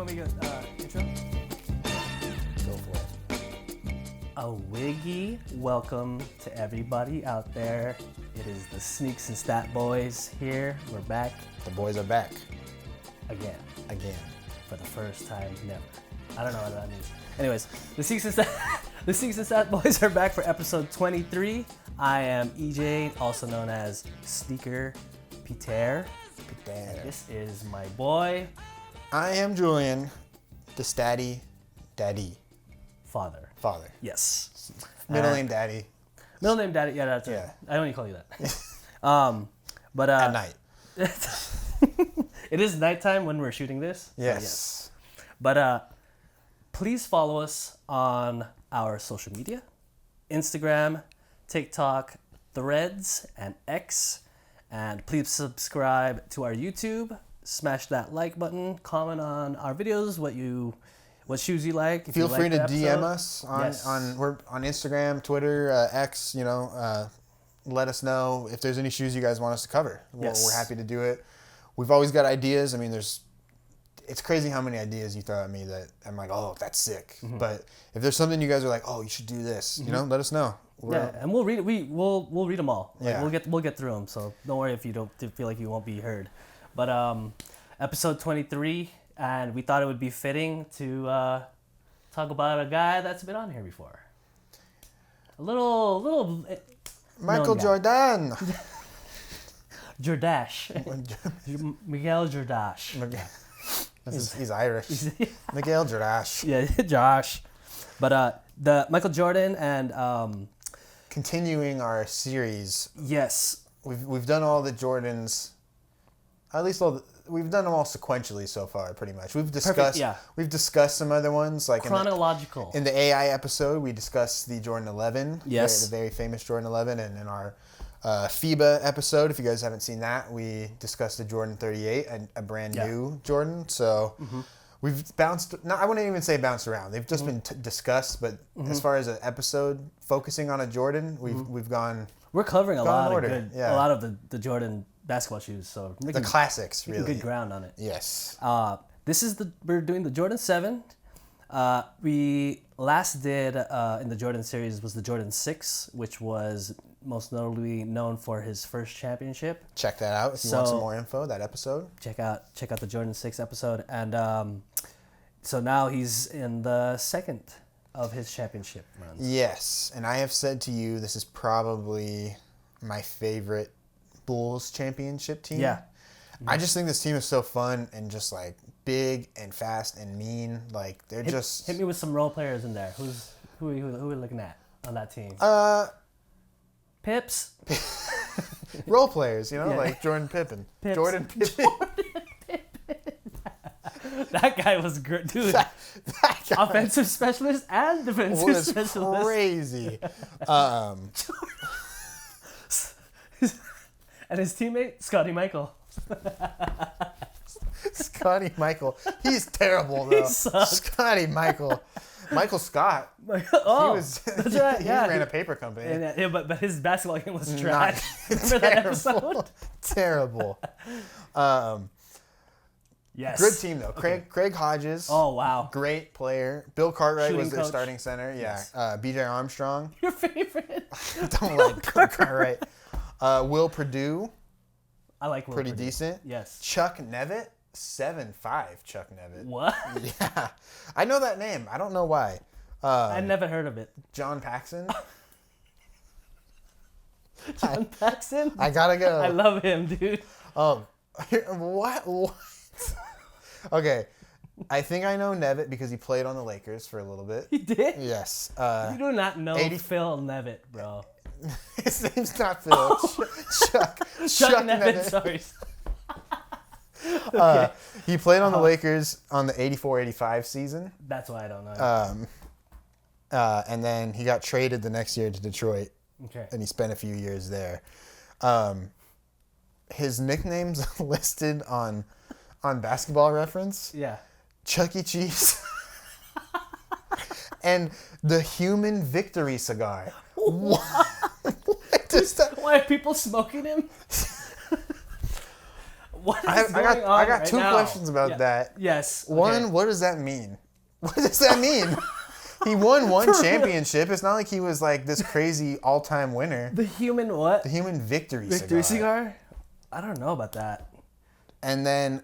want me to intro? Go for it. A wiggy welcome to everybody out there. It is the Sneaks and Stat Boys here. We're back The boys are back. again Again. for the first time never. I don't know what that means. Anyways, the Sneaks and Stat Boys are back for episode 23. I am EJ, also known as Sneaker Peter. And this is my boy, I am Julian, the statty daddy. Father. Yes. Middle name daddy. Middle name Daddy. Yeah, that's Yeah. right. I only call you that. But At night. it is nighttime when we're shooting this. So Yes. But please follow us on our social media: Instagram, TikTok, Threads, and X. And please subscribe to our YouTube. Smash that like button. Comment on our videos. What shoes you like. If Feel you free like to the DM episode. us Yes. we're on Instagram, Twitter, X. Let us know if there's any shoes you guys want us to cover. Yes. We're happy to do it. We've always got ideas. I mean, it's crazy how many ideas you throw at me that I'm like, oh, that's sick. Mm-hmm. But if there's something you guys are like, oh, you should do this, let us know. Yeah, and we'll read. We'll read them all. Like, Yeah. we'll get through them. So don't worry if you don't feel like you won't be heard. But episode 23, and we thought it would be fitting to talk about a guy that's been on here before. A little Michael known guy. Jordan. Jordash. Miguel Jordash. He's Irish. Miguel Jordan. Yeah, Josh. But the Michael Jordan and Continuing our series, yes, we've done all the Jordans, at least we've done them all sequentially so far, pretty much. We've discussed yeah. We've discussed some other ones like chronological. in the AI episode. We discussed the Jordan 11, Yes. the very famous Jordan 11, and in our FIBA episode, if you guys haven't seen that, we discussed the Jordan 38, a brand new Jordan. So. We've bounced. No, I wouldn't even say bounced around. They've just been discussed. But as far as an episode focusing on a Jordan, we've gone We're covering a lot order, of good, yeah. a lot of the Jordan basketball shoes. So we're the making classics. Really, good ground on it. Yes. We're doing the Jordan 7. We last did in the Jordan series was the Jordan 6, which was most notably known for his first championship. Check that out if you want some more info. That episode. Check out the Jordan 6 episode, and so now he's in the second of his championship runs. Yes, and I have said to you, this is probably my favorite Bulls championship team. Yeah. I just think this team is so fun and just like big and fast and mean. Like they're just Hit me with some role players in there. Who are we looking at on that team? Pips. role players, Yeah. like Jordan Pippen. Pips. Jordan Pippen. That guy was great, dude. that guy Offensive specialist and defensive was specialist. crazy. And his teammate, Scotty Michael. Scotty Michael. He's terrible though. He sucks. Scotty Michael. Michael Scott. Oh, He was that's right. he Yeah, ran a paper company. And, yeah, but his basketball game was Not- trash. Remember that episode? Terrible. Yes. Good team though. Craig Hodges. Oh wow. Great player. Bill Cartwright Shooting was their coach. starting center. Yeah. Yes. B.J. Armstrong. Your favorite? Don't like Bill Cartwright. Will Perdue. I like Will Pretty Perdue. decent. Yes. Chuck Nevitt. 7'5" Chuck Nevitt. What? Yeah. I know that name. I don't know why. I never heard of it. John Paxson. John Paxson? I gotta go. I love him, dude. What? Okay. I think I know Nevitt because he played on the Lakers for a little bit. He did? Yes. You do not know 80 Phil Nevitt, bro. His name's not Phil. Chuck Chuck Nevitt, Nevitt. sorry. Okay. He played on the Lakers on the 84-85 season. That's why I don't know. And then he got traded the next year to Detroit. Okay. And he spent a few years there. His nickname's listed on Basketball Reference. Yeah. Chuck E. Cheese. And the Human Victory Cigar. What does that... Why are people smoking him? What is I going on I got right two now? questions about that. Yes. One, okay. what does that mean? What does that mean? He won one championship. It's not like he was like this crazy all-time winner. The human what? The human victory cigar? I don't know about that. And then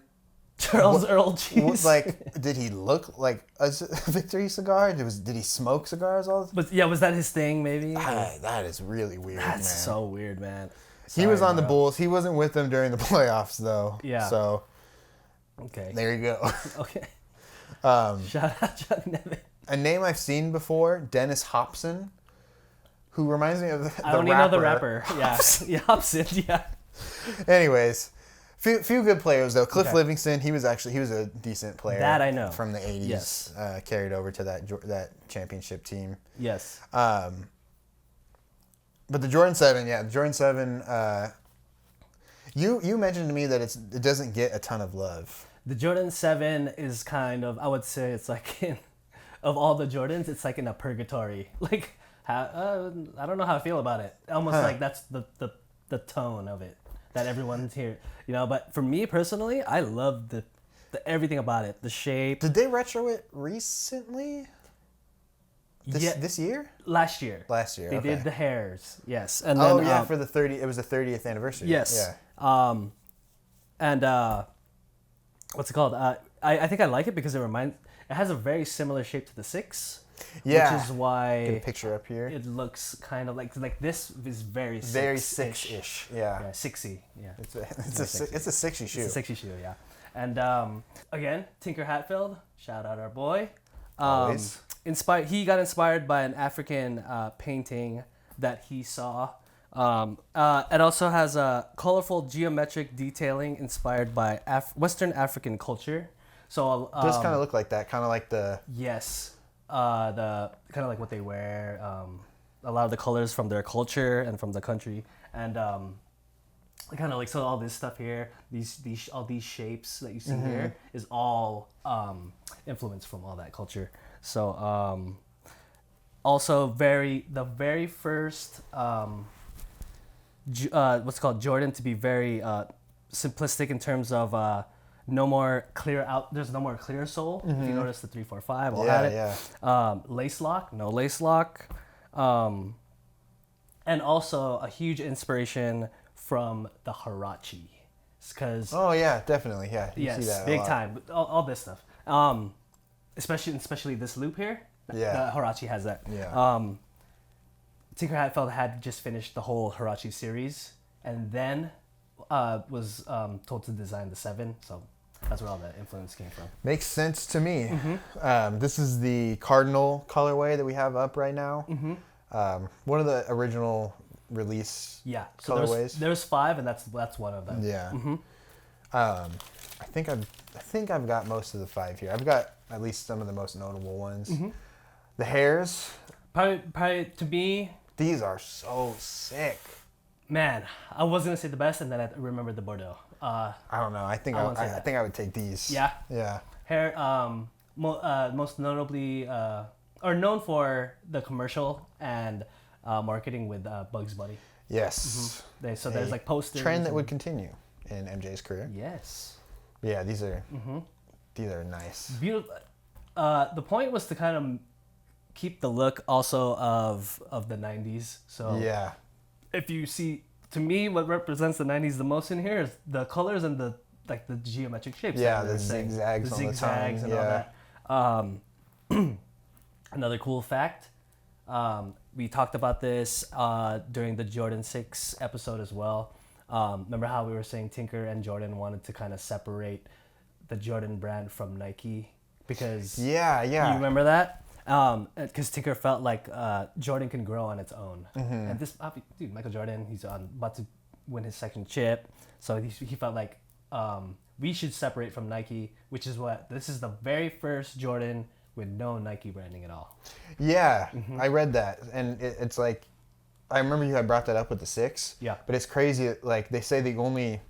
Charles Earl cheese. like, did he look like a victory cigar? Did he smoke cigars all the time? But yeah, was that his thing? Maybe. That is really weird, man. That's so weird, man. He was on the bro. Bulls. He wasn't with them during the playoffs, though. Yeah. So Okay. there you go. Okay. Shout out Johnny Nevin. A name I've seen before, Dennis Hopson, who reminds me of the I only know the rapper. Yeah. Yeah, Hobson. Yeah. Anyways, few good players though. Cliff Okay. Livingston, he was a decent player. That I know. From the 80s. Yes. Carried over to that championship team. Yes. But the Jordan 7, yeah, the Jordan 7. You mentioned to me that it doesn't get a ton of love. The Jordan 7 is kind of, I would say it's like of all the Jordans, it's like in a purgatory. Like, I don't know how I feel about it. Almost like that's the tone of it that everyone's here, But for me personally, I love the everything about it. The shape. Did they retro it recently? This year? Last year. Last year. They okay. did the Hares. Yes. And then, for the 30. It was the 30th anniversary. Yes. Yeah. And what's it called? I think I like it because it has a very similar shape to the 6. Yeah. Which is why Get a picture up here. it looks kind of like this is very Very 6-ish. 6-ish. Yeah. Yeah, 6y. Yeah. It's a 6y shoe. It's a 6y shoe, yeah. And again, Tinker Hatfield, shout out our boy. Always. He got inspired by an African painting that he saw. It also has a colorful geometric detailing inspired by Western African culture. So Does kind of look like that. Kind of like the. Yes. The kind of like what they wear. A lot of the colors from their culture and from the country, and kind of like so all this stuff here, all these shapes that you see here is all influenced from all that culture. So also the very first what's called Jordan to be very simplistic in terms of no more clear out. There's no more clear sole. If you notice the 345, all had it. Yeah. Lace lock, no lace lock, and also a huge inspiration from the Hirachi, because Oh yeah, definitely. Yeah. You yes, see that a big lot. time. All this stuff, especially this loop here. Yeah. The Hirachi has that. Yeah. Tinker Hatfield had just finished the whole Hirachi series, and then was told to design the 7. So that's where all the influence came from. Makes sense to me. This is the Cardinal colorway that we have up right now. One of the original release Yeah. So colorways. there's 5, and that's one of them. Yeah. I think I've got most of the 5 here. I've got at least some of the most notable ones. The Hares. Probably to me, These are so sick. man, I was gonna say the best, and then I remembered the Bordeaux. I don't know. I think won't say I that. think I would take these. Yeah. Yeah. Hare, most notably, or known for the commercial and marketing with Bugs Bunny. Yes. There's like posters. Trend that would continue in MJ's career. Yes. Yeah, these are nice. Beautiful. The point was to kind of keep the look also of the 90s. So Yeah. if you see, to me, what represents the 90s the most in here is the colors and the geometric shapes. Yeah, that the they're saying. zigzags on the zigzags tongue, and all that. Another cool fact, we talked about this during the Jordan 6 episode as well. Remember how we were saying Tinker and Jordan wanted to kind of separate the Jordan brand from Nike? Because Yeah. you remember that? Because Tinker felt like Jordan can grow on its own. And this, dude, Michael Jordan, he's about to win his second chip. So he felt like we should separate from Nike, which is this is the very first Jordan with no Nike branding at all. Yeah, I read that, and it's like, I remember you had brought that up with the 6. Yeah. But it's crazy. Like they say, the only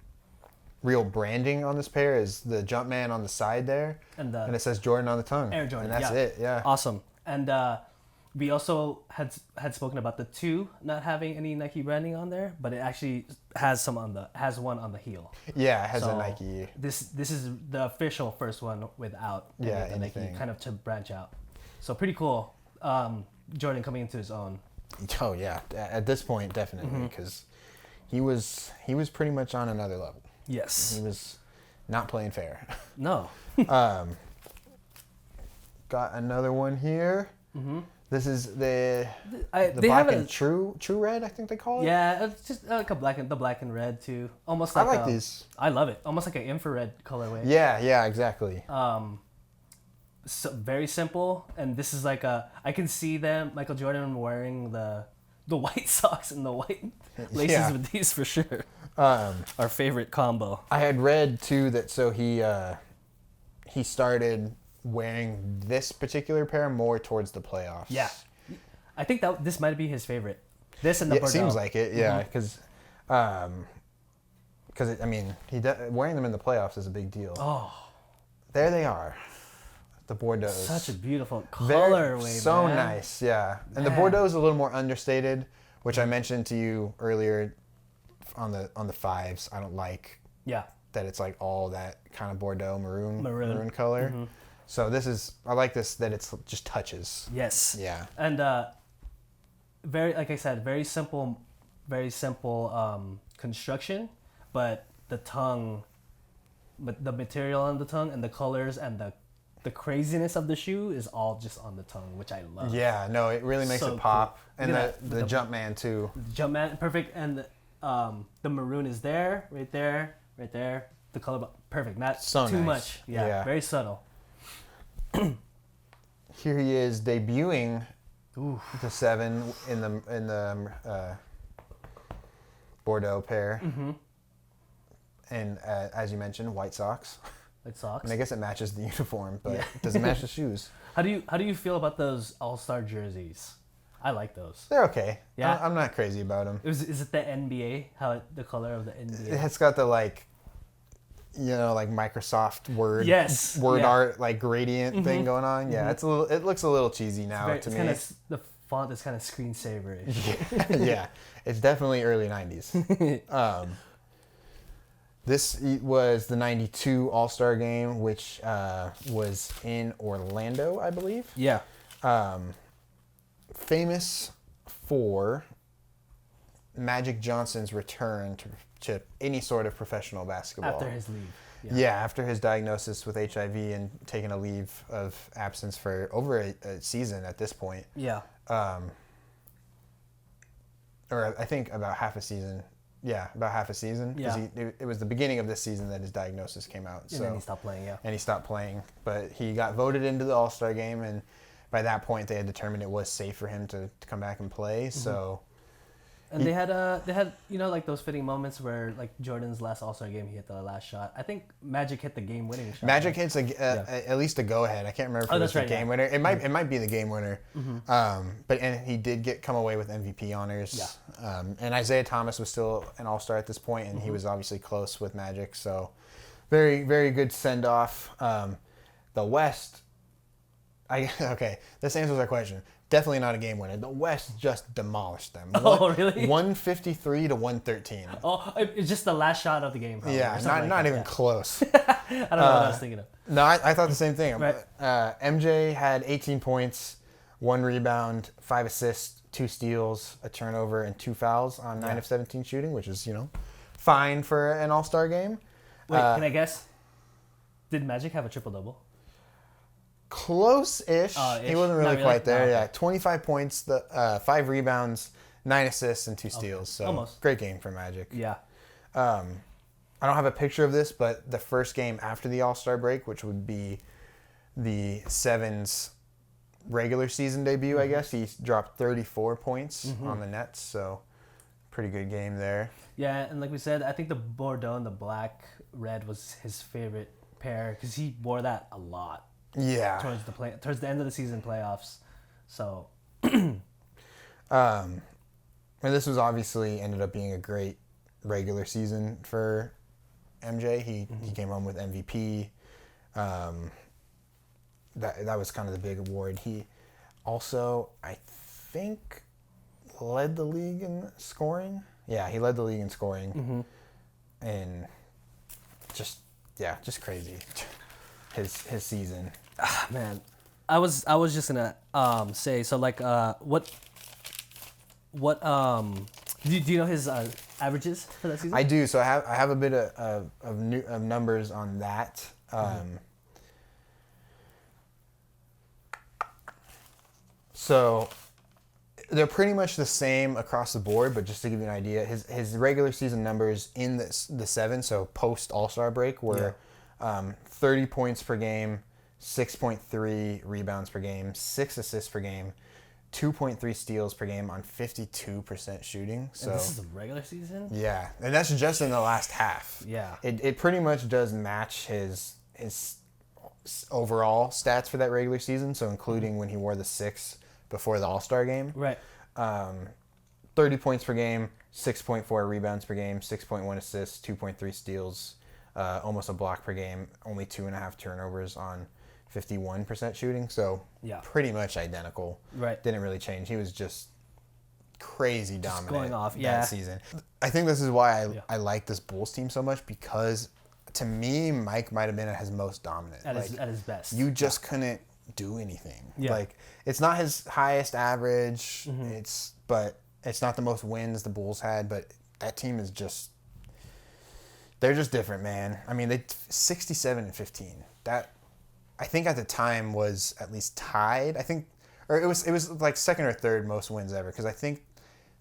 real branding on this pair is the Jumpman on the side there, And it says Jordan on the tongue. Air Jordan, and that's yeah. it. Yeah. Awesome. And we also had spoken about the 2 not having any Nike branding on there, but it actually has one on the heel. Yeah, it has a So Nike. This is the official first one without any of the Nike, kind of to branch out. So pretty cool. Jordan coming into his own. Oh yeah, at this point definitely, because he was pretty much on another level. Yes. He was not playing fair. No. Got another one here. Mm-hmm. This is the black and true red, I think they call it. Yeah, it's just like the black and red too. Almost like I like these. I love it. Almost like an infrared colorway. Yeah, exactly. So very simple, and this is like I can see Michael Jordan wearing the white socks and the white laces with these for sure. Our favorite combo. I had read too that so he started wearing this particular pair more towards the playoffs. Yeah, I think that this might be his favorite. This and the Bordeaux. It seems like it, yeah, because I mean wearing them in the playoffs is a big deal. Oh, there they are. The Bordeaux. Such a beautiful colorway, so man. nice, yeah. And the Bordeaux is a little more understated, which I mentioned to you earlier on the 5s. I don't like that it's like all that kind of Bordeaux maroon color. Mm-hmm. So I like this that it's just touches. Yes. Yeah. And very, like I said, very simple construction, but the material on the tongue and the colors and the craziness of the shoe is all just on the tongue, which I love. Yeah, no, it really makes it pop. Cool. And the Jumpman too. Jumpman, perfect. And the maroon is there, right there. The color, perfect. Not so too nice. much. Yeah, very subtle. Here he is debuting the 7 in the Bordeaux pair. Mm-hmm. And as you mentioned, white socks. White socks. And I guess it matches the uniform, but it doesn't match the shoes. How do you feel about those All-Star jerseys? I like those. They're okay. Yeah, I'm not crazy about them. Is it the NBA? The color of the NBA? It's got the like Microsoft Word art like gradient thing going on. Yeah, it looks a little cheesy now to me. The font is kind of screensaver-ish. Yeah, it's definitely early 90s. This was the 92 All-Star game, which was in Orlando, I believe. Yeah. Famous for Magic Johnson's return to any sort of professional basketball. After his leave. Yeah, after his diagnosis with HIV and taking a leave of absence for over a season at this point. Yeah. Or I think about half a season. Yeah, about half a season. Yeah. It was the beginning of this season that his diagnosis came out. And then he stopped playing, yeah. And he stopped playing. But he got voted into the All-Star game, and by that point they had determined it was safe for him to come back and play. Mm-hmm. So and they had like those fitting moments where like Jordan's last All-Star game he hit the last shot. I think Magic hit the game-winning shot. Magic hits at least a go-ahead. I can't remember if it was the game winner. It might be the game winner. Mm-hmm. But he did come away with MVP honors. Yeah. And Isaiah Thomas was still an All-Star at this point, and he was obviously close with Magic. So very, very good send-off. The West. This answers our question. Definitely not a game winner. The West just demolished them. Oh, really? 153 to 113. Oh, it's just the last shot of the game. Probably, yeah, not even close. I don't know what I was thinking of. No, I thought the same thing. Right. MJ had 18 points, 1 rebound, 5 assists, 2 steals, a turnover, and 2 fouls on 9 of 17 shooting, which is, fine for an All-Star game. Wait, can I guess? Did Magic have a triple-double? Close-ish. He wasn't really quite there. No, okay. Yeah, 25 points, 5 rebounds, 9 assists, and 2 steals. So almost. Great game for Magic. Yeah. I don't have a picture of this, but the first game after the All-Star break, which would be the 7's regular season debut, I guess, he dropped 34 points on the Nets. So pretty good game there. Yeah, and like we said, I think the Bordeaux and the black-red was his favorite pair because he wore that a lot. Yeah. Towards the end of the season playoffs. So and this was obviously ended up being a great regular season for MJ. He came home with MVP. That was kind of the big award. Also, I think led the league in scoring. Yeah, he led the league in scoring. And just crazy. His season. Ah, man, I was just gonna say, so like what do you know his averages for that season? I do. So I have a bit of numbers on that. So they're pretty much the same across the board, but just to give you an idea, his regular season numbers in the 7, so post All-Star break, were 30 points per game, 6.3 rebounds per game, 6 assists per game, 2.3 steals per game on 52% shooting. So and this is a regular season? Yeah, and that's just in the last half. Yeah. It pretty much does match his overall stats for that regular season, so including when he wore the 6 before the All-Star game. Right. 30 points per game, 6.4 rebounds per game, 6.1 assists, 2.3 steals, almost a block per game, only 2.5 turnovers on 51% shooting. So pretty much identical. Right. Didn't really change. He was just crazy dominant going off. that season. I think this is why I like this Bulls team so much, because to me, Mike might have been at his most dominant. At his best. You just couldn't do anything. Yeah. Like, it's not his highest average. But it's not the most wins the Bulls had. But that team is just, they're just different, man. I mean, they 67-15. That, I think at the time, was at least tied. I think, or it was like second or third most wins ever, because I think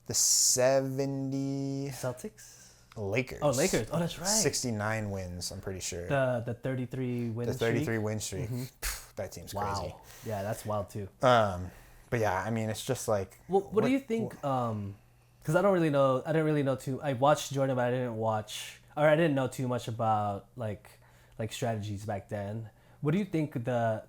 the 70 Celtics? Lakers. Oh, Lakers. Oh, that's right. 69 wins, I'm pretty sure. The 33 win streak. The 33 win streak. That team's crazy. Yeah, that's wild too. But yeah, I mean, it's just like. What do you think? Because I don't really know. I didn't really know too. I watched Jordan, but I didn't know too much about like strategies back then. What do you think the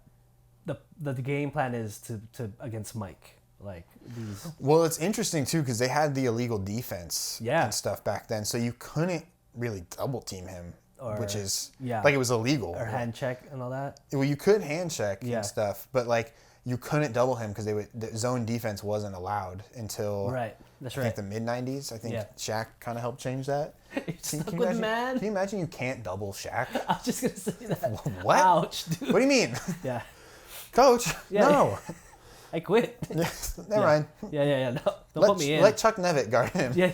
game plan is to against Mike? Like these. Well, it's interesting too, because they had the illegal defense Yeah. and stuff back then, so you couldn't really double team him, which is like it was illegal. Or hand check and all that. Well, you could hand check Yeah. and stuff, but like you couldn't double him because the zone defense wasn't allowed until That's I right. think the mid '90s. I think Yeah. Shaq kind of helped change that. Stuck with man. Can you imagine you can't double Shaq? I was just gonna say that. What? Ouch, dude. What do you mean, Yeah. Coach? Yeah. No. I quit. Never mind. Yeah. No, don't put me in. Let Chuck Nevitt guard him. Yeah.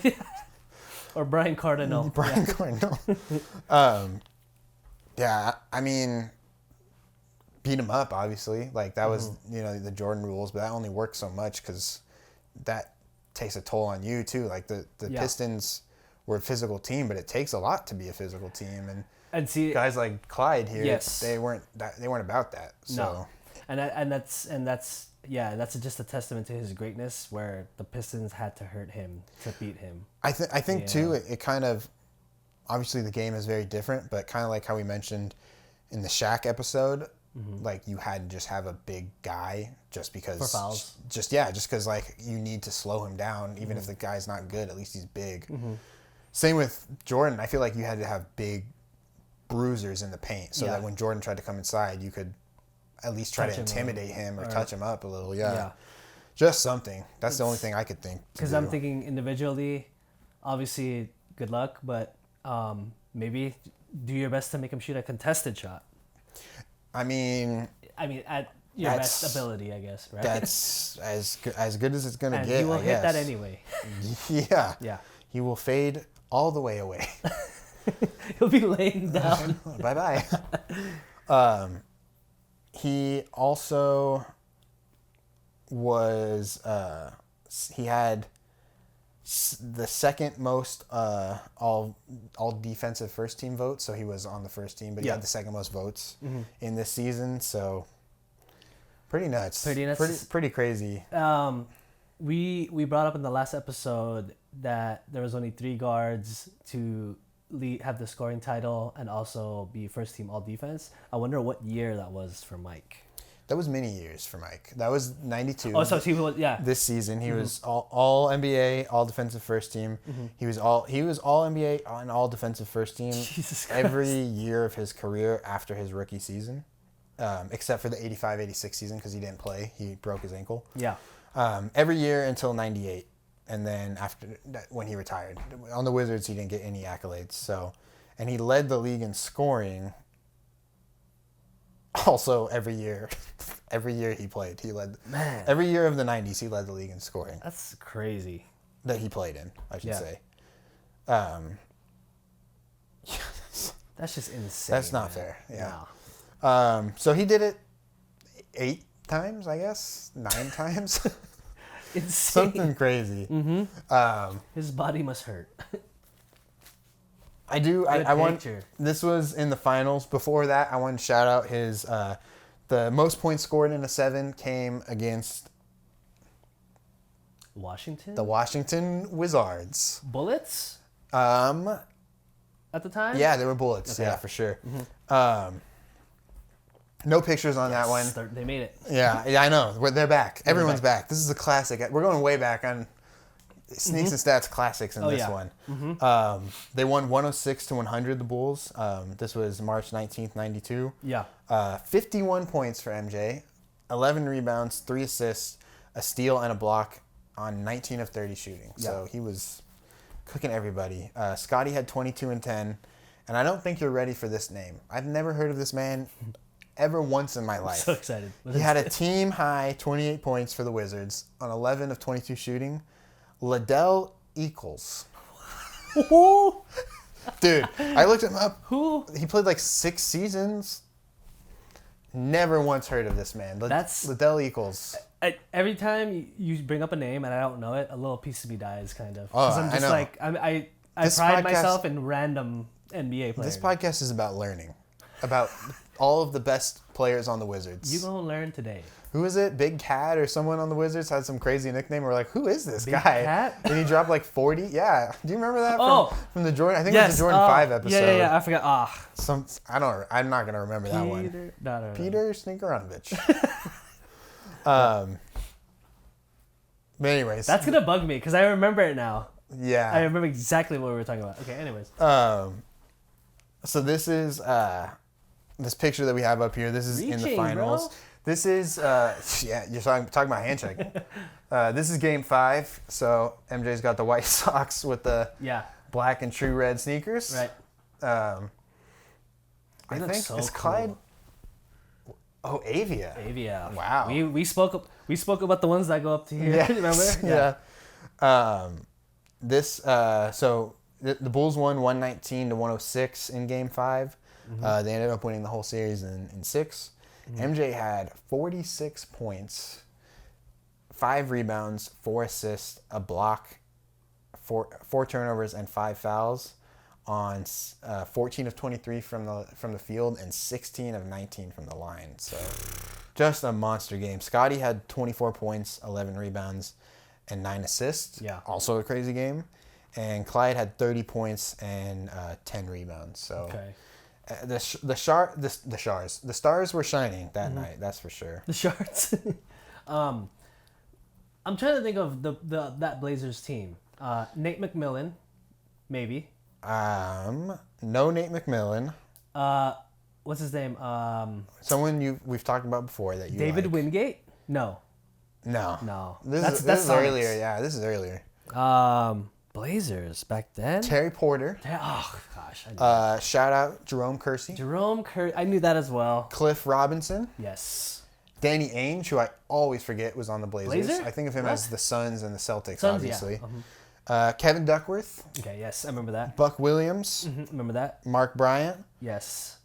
Or Brian Cardinal. Brian Cardinal. Yeah, I mean, beat him up, obviously. Like, that was, the Jordan rules, but that only works so much because that takes a toll on you, too. Like, the Pistons were a physical team, but it takes a lot to be a physical team. And see, guys like Clyde here, Yes. they weren't about that. So. No. And that's just a testament to his greatness, where the Pistons had to hurt him to beat him. I think too, it kind of, obviously the game is very different, but kind of like how we mentioned in the Shaq episode, like you had to just have a big guy just because. For fouls. Just because like you need to slow him down, even if the guy's not good, at least he's big. Same with Jordan. I feel like you had to have big bruisers in the paint so that when Jordan tried to come inside, you could at least try to intimidate him or touch him up a little. Yeah. Just something. That's the only thing I could think. Because I'm thinking individually, obviously, good luck, but maybe do your best to make him shoot a contested shot. I mean, at your best ability, I guess, right? That's as good as it's going to get, he will I hit guess. that anyway. Yeah. Yeah. He will fade all the way away. He'll be laying down. Bye-bye. He also was, he had the second most all defensive first team votes, so he was on the first team, but he had the second most votes in this season, so pretty nuts. Pretty crazy. We brought up in the last episode that there was only 3 guards to have the scoring title and also be first team all defense. I wonder what year that was for Mike. That was many years for Mike. That was 92. Oh, so he was This season he was all NBA, all defensive first team. He was all NBA and all defensive first team Jesus Christ. every year of his career after his rookie season. except for the 85-86 season because he didn't play. He broke his ankle. Yeah. Every year until 98. And then after that, when he retired. On the Wizards, he didn't get any accolades. So, and he led the league in scoring also every year. Every year he played. He led. Man. Every year of the 90s, he led the league in scoring. That's crazy. That he played in, I should say. That's just insane. That's not fair. Yeah. No. So he did it 8 times, I guess. 9 times. Insane. Something crazy. Mm-hmm. His body must hurt. I want. This was in the finals. Before that, I want to shout out his. The most points scored in a 7 came against Washington. The Washington Wizards. Bullets. At the time. Yeah, they were Bullets. Okay. Yeah, for sure. Mm-hmm. No pictures on that one. They made it. Yeah, I know. They're back. Everyone's back. This is a classic. We're going way back on Sneaks and Stats classics in this one. Mm-hmm. They won 106-100, the Bulls. This was March 19th, 92. Yeah. 51 points for MJ, 11 rebounds, 3 assists, a steal, and a block on 19 of 30 shooting. Yeah. So he was cooking everybody. Scotty had 22 and 10, and I don't think you're ready for this name. I've never heard of this man ever once in my life. I'm so excited. He had a team high 28 points for the Wizards on 11 of 22 shooting. Liddell Eccles. Dude, I looked him up. Who? He played like 6 seasons. Never once heard of this man. That's Liddell Eccles. Every time you bring up a name and I don't know it, a little piece of me dies, kind of. Oh, I'm just like, I pride myself in random NBA players. This podcast is about learning. About all of the best players on the Wizards. You gonna learn today. Who is it? Big Cat or someone on the Wizards had some crazy nickname. We're like, who is this Big guy? Cat? And he dropped like 40. Yeah. Do you remember that from the Jordan? I think yes. it was the Jordan 5 episode. Yeah. I forgot. I'm not gonna remember that one. No. Peter Sneakeronovich. But anyways, that's gonna bug me because I remember it now. Yeah. I remember exactly what we were talking about. Okay. Anyways. So this is this picture that we have up here. This is in the finals. Bro. This is you're talking about handshake. This is game 5. So MJ's got the white socks with the black and true red sneakers. Right. I think so it's cool. Clyde. Oh, Avia. Avia. Wow. We spoke about the ones that go up to here. Yes. Remember? Yeah. So the Bulls won 119-106 in game 5. Mm-hmm. They ended up winning the whole series in 6. Mm-hmm. MJ had 46 points, 5 rebounds, 4 assists, a block, 4 turnovers, and 5 fouls on 14 of 23 from the field and 16 of 19 from the line. So just a monster game. Scotty had 24 points, 11 rebounds, and 9 assists. Yeah. Also a crazy game. And Clyde had 30 points and 10 rebounds. So okay. The stars were shining that night. That's for sure. The Shards. I'm trying to think of that Blazers team. Nate McMillan, maybe. No Nate McMillan. What's his name? Someone we've talked about before that you David like. Wingate? No. This is earlier. Yeah, this is earlier. Blazers back then. Terry Porter. Oh gosh. Shout out Jerome Kersey. I knew that as well. Cliff Robinson. Yes. Danny Ainge, who I always forget was on the Blazers. Blazer? I think of him as the Suns and the Celtics, obviously. Yeah. Uh-huh. Kevin Duckworth. Okay, yes, I remember that. Buck Williams. Mm-hmm, remember that. Mark Bryant. Yes.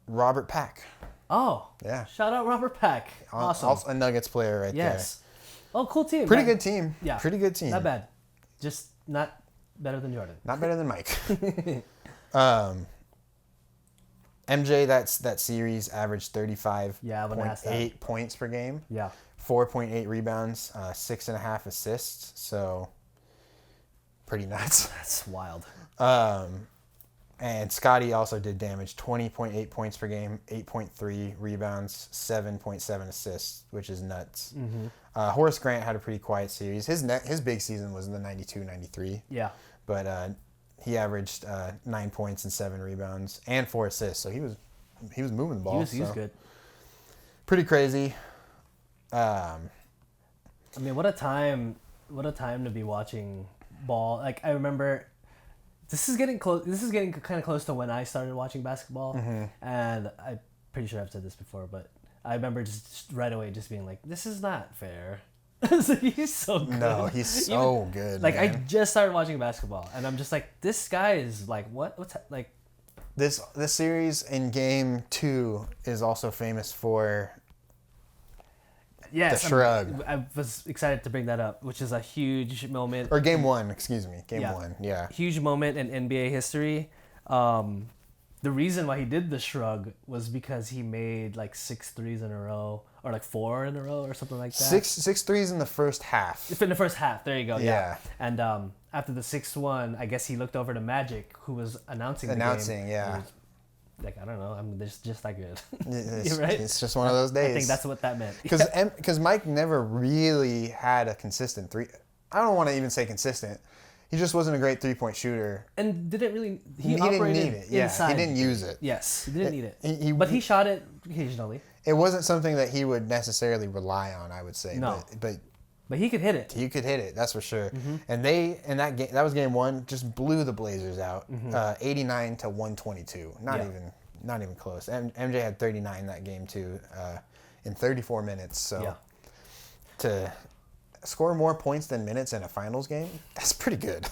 Robert Pack. Oh. Yeah. Shout out Robert Pack. Awesome. Also a Nuggets player right there. Yes. Oh, cool team. Pretty good team. Yeah. Pretty good team. Not bad. Just not better than Jordan. Not better than Mike. MJ, that series averaged 35.8 points per game. Yeah. 4.8 rebounds, 6.5 assists. So pretty nuts. That's wild. And Scotty also did damage, 20.8 points per game, 8.3 rebounds, 7.7 assists, which is nuts. Mm-hmm. Horace Grant had a pretty quiet series. His big season was in the 92-93. Yeah. But he averaged 9 points and 7 rebounds and 4 assists. So he was moving the ball. He was good. Pretty crazy. I mean, what a time to be watching ball. Like, I remember this is getting kind of close to when I started watching basketball. And I'm pretty sure I've said this before, but I remember just right away just being like, this is not fair. So he's so good. No, he's so good. Like, man. I just started watching basketball, and I'm just like, this guy is like, like. This series in Game 2 is also famous for Yes, the shrug. I was excited to bring that up, which is a huge moment. Or Game 1, excuse me. Game 1, yeah. Huge moment in NBA history. The reason why he did the shrug was because he made like 6 threes in a row, or like 4 in a row, or something like that. Six threes in the first half. In the first half, there you go. Yeah. And after the 6th one, I guess he looked over to Magic, who was announcing the game. Yeah. Like, I don't know, I'm just that good. It's, right? It's just one of those days. I think that's what that meant. Because Mike never really had a consistent three. I don't want to even say consistent. He just wasn't a great 3-point shooter. And didn't really. He didn't need it. Yeah, inside. he didn't use it. Yes, he didn't need it. But he shot it occasionally. It wasn't something that he would necessarily rely on, I would say. No. But he could hit it. He could hit it, that's for sure. And they, in that game, that was Game 1, just blew the Blazers out, 89 to 122. Not even close. MJ had 39 that game too, in 34 minutes. So to score more points than minutes in a finals game, that's pretty good.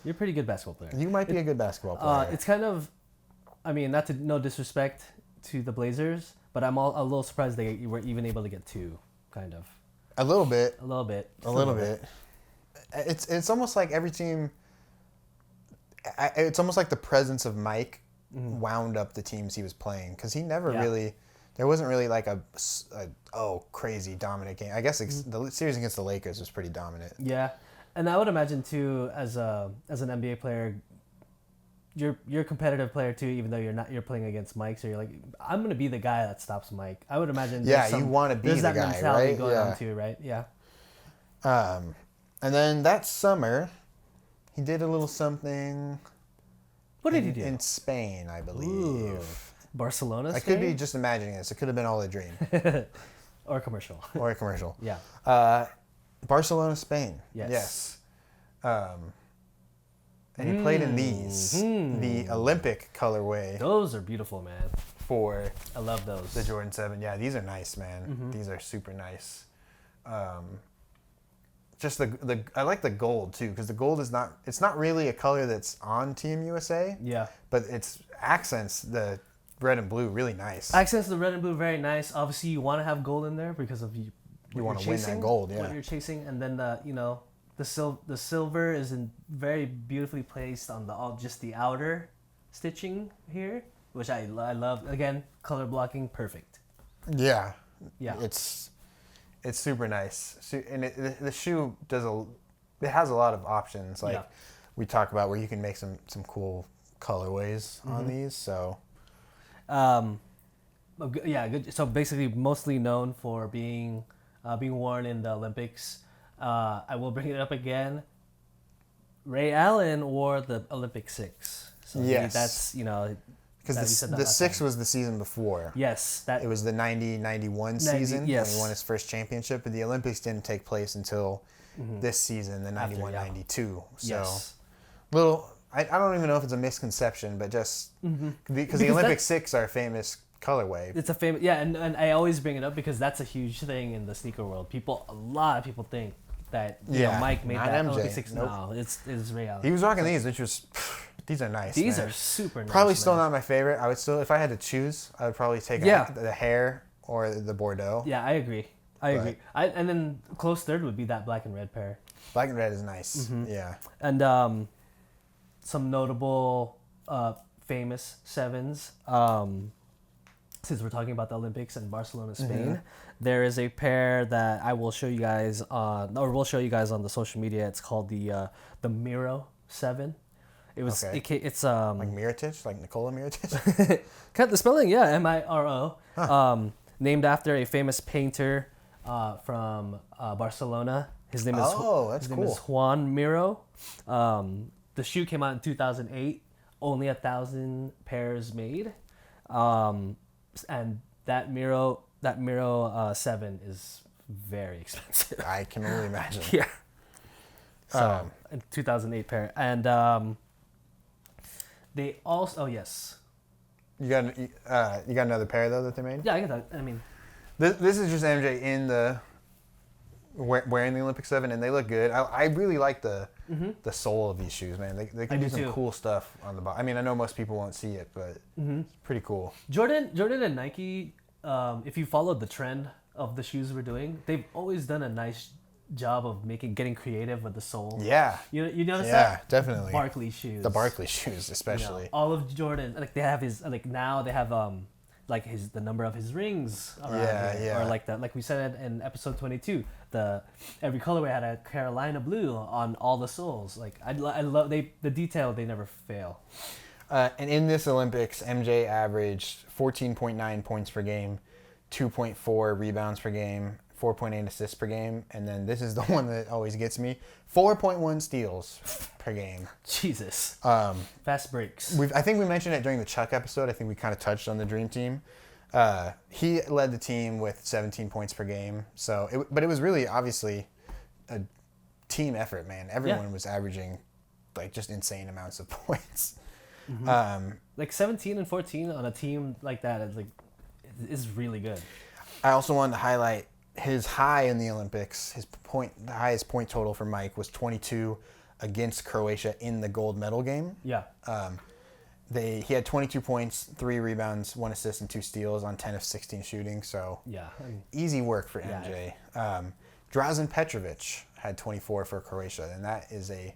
You're a pretty good basketball player. You might be a good basketball player. It's kind of, I mean, no disrespect to the Blazers, but I'm a little surprised you were even able to get 2, kind of. A little bit. A little bit. It's almost like every team. It's almost like the presence of Mike wound up the teams he was playing, because he never really. There wasn't really like a crazy dominant game. I guess the series against the Lakers was pretty dominant. Yeah, and I would imagine too, as an NBA player, you're a competitive player too, even though you're playing against Mike. So you're like, I'm gonna be the guy that stops Mike. I would imagine. You want to be the that guy, mentality right? going on too, right? Yeah. And then that summer, he did a little something. What did he do? In Spain, I believe. Ooh. Barcelona, I could be just imagining this. It could have been all a dream. Or a commercial. Yeah. Barcelona, Spain. Yes. And he played in these. The Olympic colorway. Those are beautiful, man. I love those. The Jordan 7. Yeah, these are nice, man. These are super nice. Just I like the gold too, because the gold it's not really a color that's on Team USA. Yeah. But it's accents the red and blue really nice. Accents the red and blue very nice. Obviously, you want to have gold in there because of you want to win that gold, yeah. What you're chasing, and then the silver is very beautifully placed on just the outer stitching here, which I love. Again, color blocking, perfect. Yeah. Yeah. It's super nice, and the shoe it has a lot of options. Like we talk about, where you can make some cool colorways on these. So. Good. So basically, mostly known for being worn in the Olympics. I will bring it up again. Ray Allen wore the Olympic 6. So yes, that's because the 6 was the season before. Yes, it was the 90-91 season when he won his first championship, but the Olympics didn't take place until this season, the 91-92. So little. I don't even know if it's a misconception, but just because the Olympic 6 are a famous colorway. It's a famous, and I always bring it up because that's a huge thing in the sneaker world. A lot of people think that Mike made that MJ. Olympic 6. Nope. No, it's Ray Allen. He was rocking these, which was these are nice. These man. are super nice. Probably still not my favorite. I would still, if I had to choose, I would probably take the Hare or the Bordeaux. Yeah, I agree. And then close third would be that black and red pair. Black and red is nice. Yeah. And some notable famous 7s. Since we're talking about the Olympics and Barcelona, Spain, there is a pair that I will show you guys on the social media. It's called the Miro 7. It was it's like Mirotic, like Nikola Mirotic. Cut the spelling, Miro. Named after a famous painter from Barcelona. His name is name is Juan Miro. The shoe came out in 2008. Only 1,000 pairs made. And that Miro 7 is very expensive. I can only imagine. Yeah. So, 2008 pair. And they also, oh yes. You got another pair though that they made? Yeah, I get that. I mean, this is just MJ in the wearing the Olympic 7, and they look good. I really like the sole of these shoes, man. They can do some cool stuff on the bottom. I mean, I know most people won't see it, but it's pretty cool. Jordan and Nike, if you followed the trend of the shoes we're doing, they've always done a nice job of getting creative with the sole. Yeah. You notice that? Yeah, definitely. Barkley shoes. The Barkley shoes, especially. All of Jordan, like they have his, like now they have like the number of his rings around here. Or like we said in episode 22, every colorway had a Carolina blue on all the soles. Like I love the detail, they never fail. And in this Olympics, MJ averaged 14.9 points per game, 2.4 rebounds per game, 4.8 assists per game, and then this is the one that always gets me: 4.1 steals per game. Jesus. Fast breaks. I think we mentioned it during the Chuck episode. I think we kind of touched on the Dream Team. He led the team with 17 points per game. But it was really obviously a team effort, man. Everyone was averaging like just insane amounts of points. Like 17 and 14 on a team like that is really good. I also wanted to highlight his high in the Olympics. The highest point total for Mike was 22 against Croatia in the gold medal game. Yeah. He had 22 points, 3 rebounds, 1 assist, and 2 steals on 10 of 16 shooting. So easy work for MJ. Drazen Petrovic had 24 for Croatia, and that is a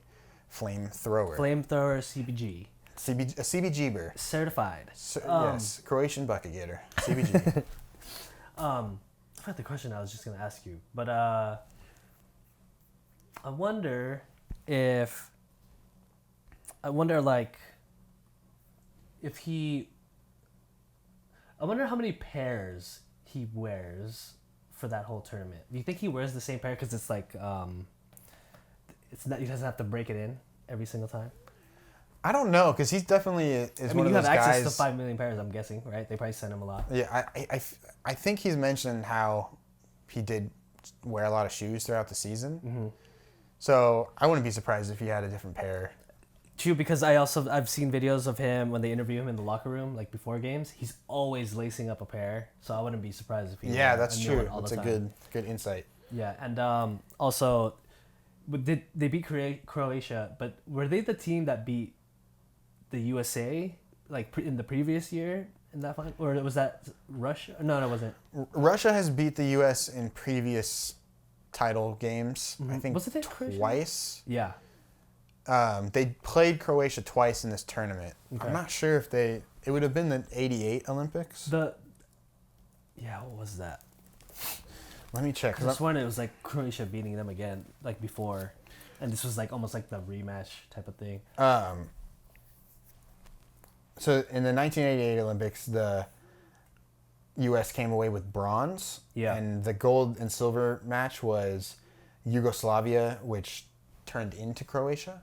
flamethrower. Flamethrower CBG. A CBGber. Certified. Yes, Croatian bucket getter. CBG. I forgot the question I was just going to ask you, but I wonder how many pairs he wears for that whole tournament. Do you think he wears the same pair because it's like it's not, he doesn't have to break it in every single time? I don't know, because he's definitely one of those guys. You have access to 5 million pairs, I'm guessing, right? They probably send him a lot. Yeah, I think he's mentioned how he did wear a lot of shoes throughout the season. Mm-hmm. So I wouldn't be surprised if he had a different pair. True, because I've seen videos of him when they interview him in the locker room, like before games. He's always lacing up a pair, so I wouldn't be surprised if he. Yeah, that's true. That's a good insight. Yeah, and also, did they beat Croatia? But were they the team that beat the USA like in the previous year in that final, or was that Russia? No, it wasn't. Russia has beat the US in previous title games. Mm-hmm. I think was it twice. Yeah. They played Croatia twice in this tournament. Okay. I'm not sure if it would have been the '88 Olympics. What was that? Let me check. I was wondering it was like Croatia beating them again, like before, and this was like almost like the rematch type of thing. So in the 1988 Olympics, the U.S. came away with bronze. Yeah. And the gold and silver match was Yugoslavia, which turned into Croatia,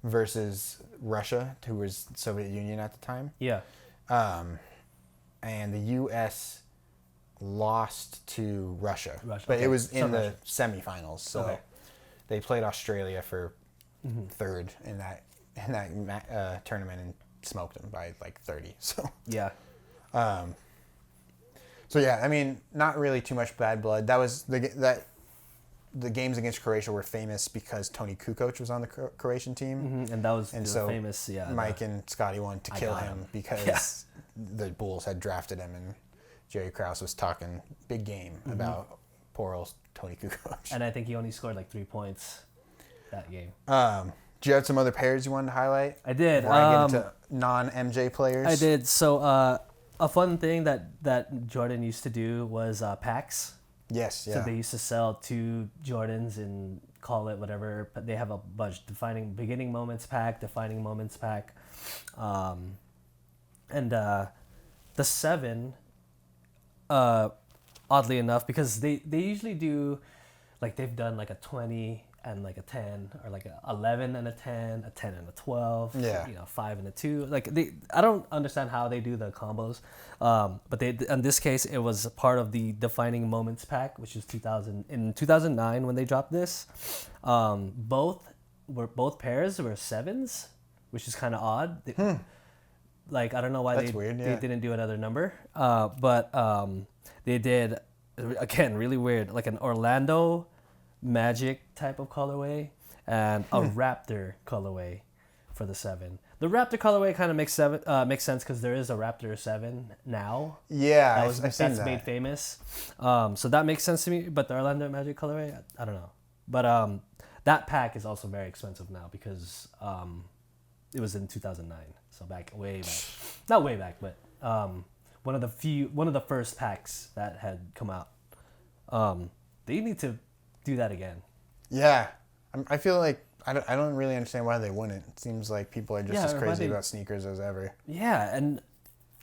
versus Russia, who was Soviet Union at the time. Yeah. And the U.S. lost to Russia. But it was in the semifinals. So they played Australia for third in that tournament and smoked them by like 30. So yeah. So yeah, I mean, not really too much bad blood. That was the games against Croatia were famous because Tony Kukoc was on the Croatian team, and that was so famous. Yeah, Mike and Scotty wanted to kill him because the Bulls had drafted him, and Jerry Krause was talking big game about poor old Tony Kukoc. And I think he only scored like 3 points that game. Do you have some other pairs you wanted to highlight? I did. Before I get into non-MJ players? I did. So a fun thing that Jordan used to do was packs. Yes, yeah. So they used to sell 2 Jordans and call it whatever. But they have a bunch: defining beginning moments pack, defining moments pack, and the 7. Oddly enough, because they usually do, like they've done like a 20 and like a 10, or like a 11 and a 10, a 10 and a 12, Yeah. 5 and a 2. Like I don't understand how they do the combos, but they in this case it was part of the Defining Moments pack, which is 2009 when they dropped this. Both pairs were 7s, which is kind of odd. Like I don't know why That's weird, they didn't do another number, but they did, again, really weird, like an Orlando Magic type of colorway and a Raptor colorway for the 7. The Raptor colorway kind of makes sense because there is a Raptor 7 now. Yeah, I've seen that. Made famous. So that makes sense to me. But the Orlando Magic colorway, I don't know. But that pack is also very expensive now because it was in 2009. So way back. Not way back, but one of the first packs that had come out. They need to do that again. Yeah, I feel like I don't really understand why they wouldn't. It seems like people are just as crazy about sneakers as ever. Yeah, and